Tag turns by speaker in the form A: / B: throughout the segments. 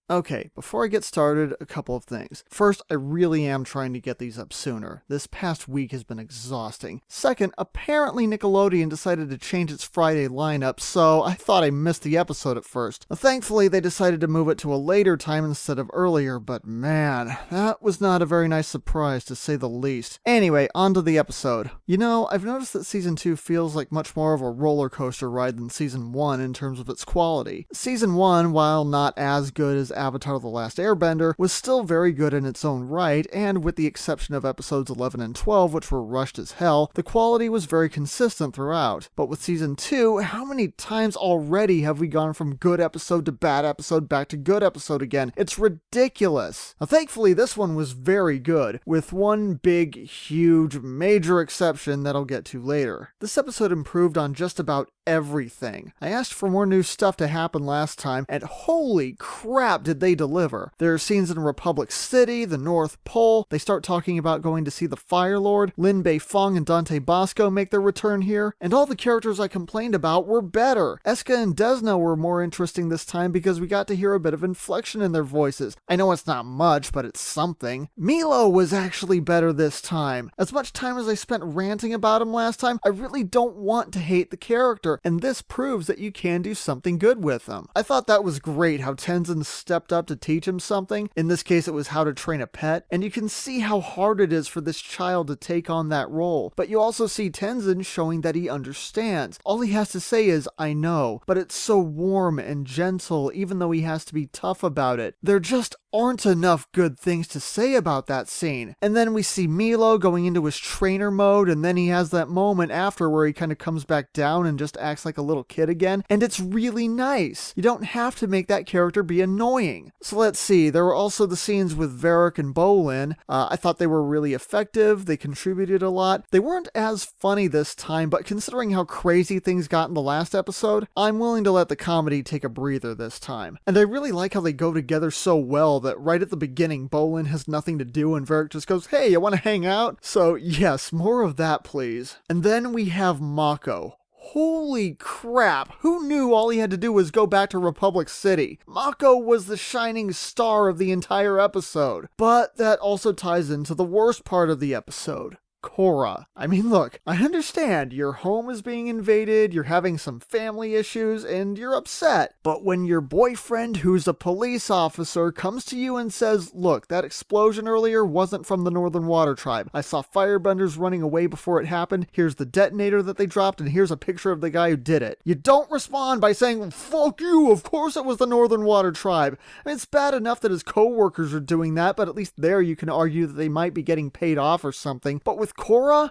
A: Okay, before I get started, a couple of things. First, I really am trying to get these up sooner. This past week has been exhausting. Second, apparently Nickelodeon decided to change its Friday lineup, so I thought I missed the episode at first. Thankfully, they decided to move it to a later time instead of earlier, but man, that was not a very nice surprise to say the least. Anyway, on to the episode. You know, I've noticed that Season 2 feels like much more of a roller coaster ride than Season 1 in terms of its quality. Season 1, while not as good as Avatar: The Last Airbender, was still very good in its own right, and with the exception of episodes 11 and 12, which were rushed as hell, the quality was very consistent throughout. But with Season 2, how many times already have we gone from good episode to bad episode back to good episode again? It's ridiculous. Now, thankfully, this one was very good, with one big, huge, major exception that I'll get to later. This episode improved on just about everything. I asked for more new stuff to happen last time, and holy crap did they deliver. There are scenes in Republic City, the North Pole, they start talking about going to see the Fire Lord, Lin Beifong and Dante Bosco make their return here, and all the characters I complained about were better. Eska and Desna were more interesting this time because we got to hear a bit of inflection in their voices. I know it's not much, but it's something. Milo was actually better this time. As much time as I spent ranting about him last time, I really don't want to hate the character, and this proves that you can do something good with him. I thought that was great how Tenzin stepped up to teach him something. In this case, it was how to train a pet, and you can see how hard it is for this child to take on that role. But you also see Tenzin showing that he understands. All he has to say is, I know, but it's so warm and gentle, even though he has to be tough about it. There just aren't enough good things to say about that scene. And then we see Milo going into his trainer mode, and then he has that moment after where he kind of comes back down and just acts like a little kid again, and it's really nice. You don't have to make that character be annoying. So let's see, there were also the scenes with Varric and Bolin. I thought they were really effective, they contributed a lot. They weren't as funny this time, but considering how crazy things got in the last episode, I'm willing to let the comedy take a breather this time. And I really like how they go together so well that right at the beginning, Bolin has nothing to do and Varric just goes, hey, you want to hang out? So yes, more of that please. And then we have Mako. Holy crap, who knew all he had to do was go back to Republic City? Mako was the shining star of the entire episode. But that also ties into the worst part of the episode. Korra. I mean, look, I understand your home is being invaded, you're having some family issues, and you're upset. But when your boyfriend, who's a police officer, comes to you and says, look, that explosion earlier wasn't from the Northern Water Tribe. I saw firebenders running away before it happened. Here's the detonator that they dropped, and here's a picture of the guy who did it. You don't respond by saying, fuck you, of course it was the Northern Water Tribe. I mean, it's bad enough that his co-workers are doing that, but at least there you can argue that they might be getting paid off or something. But with Korra?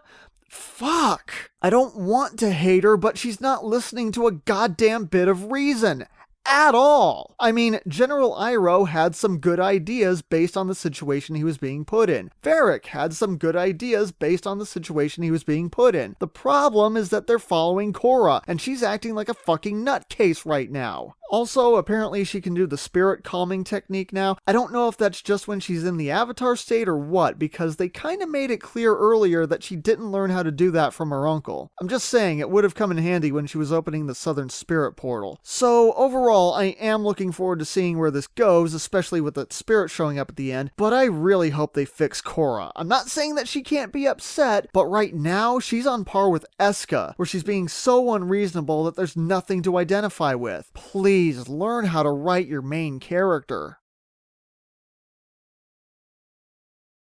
A: Fuck. I don't want to hate her, but she's not listening to a goddamn bit of reason. At all. I mean, General Iroh had some good ideas based on the situation he was being put in. Varric had some good ideas based on the situation he was being put in. The problem is that they're following Korra, and she's acting like a fucking nutcase right now. Also, apparently she can do the spirit calming technique now. I don't know if that's just when she's in the avatar state or what, because they kind of made it clear earlier that she didn't learn how to do that from her uncle. I'm just saying, it would have come in handy when she was opening the Southern Spirit Portal. So, overall, I am looking forward to seeing where this goes, especially with the spirit showing up at the end, but I really hope they fix Korra. I'm not saying that she can't be upset, but right now, she's on par with Eska, where she's being so unreasonable that there's nothing to identify with. Please learn how to write your main character.